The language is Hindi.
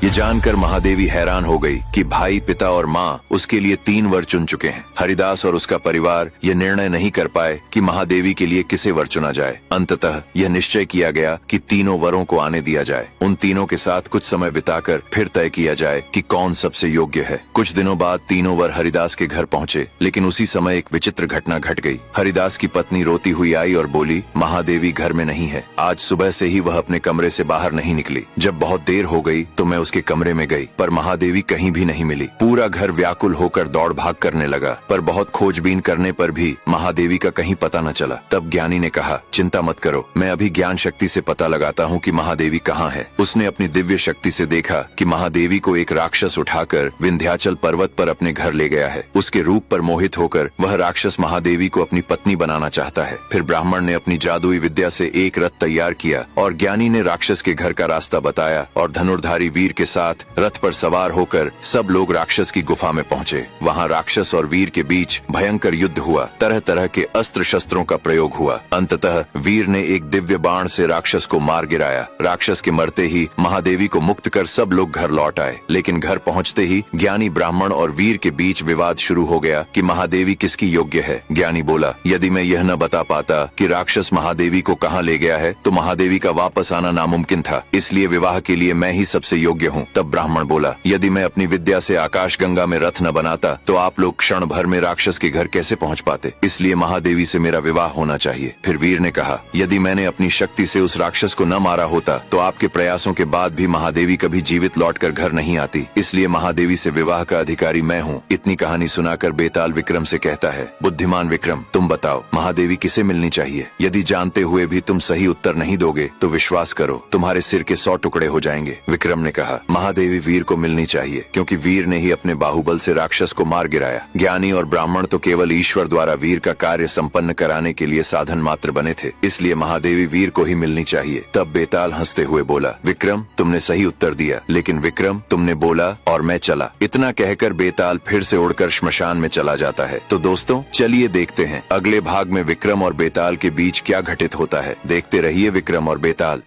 ये जानकर महादेवी हैरान हो गई कि भाई, पिता और माँ उसके लिए 3 वर चुन चुके हैं। हरिदास और उसका परिवार ये निर्णय नहीं कर पाए कि महादेवी के लिए किसे वर चुना जाए। अंततः यह निश्चय किया गया कि तीनों वरों को आने दिया जाए। उन तीनों के साथ कुछ समय बिताकर फिर तय किया जाए कि कौन सबसे योग्य है। कुछ दिनों बाद तीनों वर हरिदास के घर पहुँचे, लेकिन उसी समय एक विचित्र घटना घट गई। हरिदास की पत्नी रोती हुई आई और बोली, महादेवी घर में नहीं है। आज सुबह से ही वह अपने कमरे से बाहर नहीं निकली। जब बहुत देर हो गई तो मैं उसके कमरे में गई, पर महादेवी कहीं भी नहीं मिली। पूरा घर व्याकुल होकर दौड़ भाग करने लगा, पर बहुत खोजबीन करने पर भी महादेवी का कहीं पता न चला। तब ज्ञानी ने कहा, चिंता मत करो, मैं अभी ज्ञान शक्ति से पता लगाता हूँ कि महादेवी कहाँ है। उसने अपनी दिव्य शक्ति से देखा कि महादेवी को एक राक्षस उठाकर विंध्याचल पर्वत पर अपने घर ले गया है। उसके रूप पर मोहित होकर वह राक्षस महादेवी को अपनी पत्नी बनाना चाहता है। फिर ब्राह्मण ने अपनी जादुई विद्या से एक रथ तैयार किया और ज्ञानी ने राक्षस के घर का रास्ता बताया और धनुर्धारी वीर के साथ रथ पर सवार होकर सब लोग राक्षस की गुफा में पहुँचे। वहाँ राक्षस और वीर के बीच भयंकर युद्ध हुआ। तरह तरह के अस्त्र शस्त्रों का प्रयोग हुआ। अंततः वीर ने एक दिव्य बाण से राक्षस को मार गिराया। राक्षस के मरते ही महादेवी को मुक्त कर सब लोग घर लौट आए, लेकिन घर पहुँचते ही ज्ञानी ब्राह्मण और वीर के बीच विवाद शुरू हो गया कि महादेवी किसकी योग्य है। ज्ञानी बोला, यदि मैं यह न बता पाता कि राक्षस महादेवी को कहाँ ले गया है तो महादेवी का वापस आना नामुमकिन था, इसलिए विवाह के लिए मैं ही सबसे योग्य हूँ। तब ब्राह्मण बोला, यदि मैं अपनी विद्या से आकाश गंगा में रथ न बनाता तो आप लोग क्षण भर में राक्षस के घर कैसे पहुँच पाते, इसलिए महादेवी से मेरा विवाह होना चाहिए। फिर वीर ने कहा, यदि मैंने अपनी शक्ति से उस राक्षस को न मारा होता तो आपके प्रयासों के बाद भी महादेवी कभी जीवित लौटकर घर नहीं आती, इसलिए महादेवी से विवाह का अधिकारी मैं हूँ। इतनी कहानी सुनाकर बेताल विक्रम से कहता है, बुद्धिमान विक्रम, तुम बताओ महादेवी किसे मिलनी चाहिए। यदि जानते हुए भी तुम सही उत्तर नहीं दोगे तो विश्वास करो तुम्हारे सिर के 100 टुकड़े हो जाएंगे। विक्रम ने कहा, महादेवी वीर को मिलनी चाहिए, क्योंकि वीर ने ही अपने बाहुबल से राक्षस को मार गिराया। ज्ञानी और ब्राह्मण तो केवल ईश्वर द्वारा वीर का कार्य संपन्न कराने के लिए साधन मात्र बने थे, इसलिए महादेवी वीर को ही मिलनी चाहिए। तब बेताल हंसते हुए बोला, विक्रम, तुमने सही उत्तर दिया, लेकिन विक्रम, तुमने बोला और मैं चला। इतना कहकर बेताल फिर से उड़कर श्मशान में चला जाता है। तो दोस्तों, चलिए देखते हैं अगले भाग में विक्रम और बेताल के बीच क्या घटित होता है। देखते रहिए विक्रम और बेताल।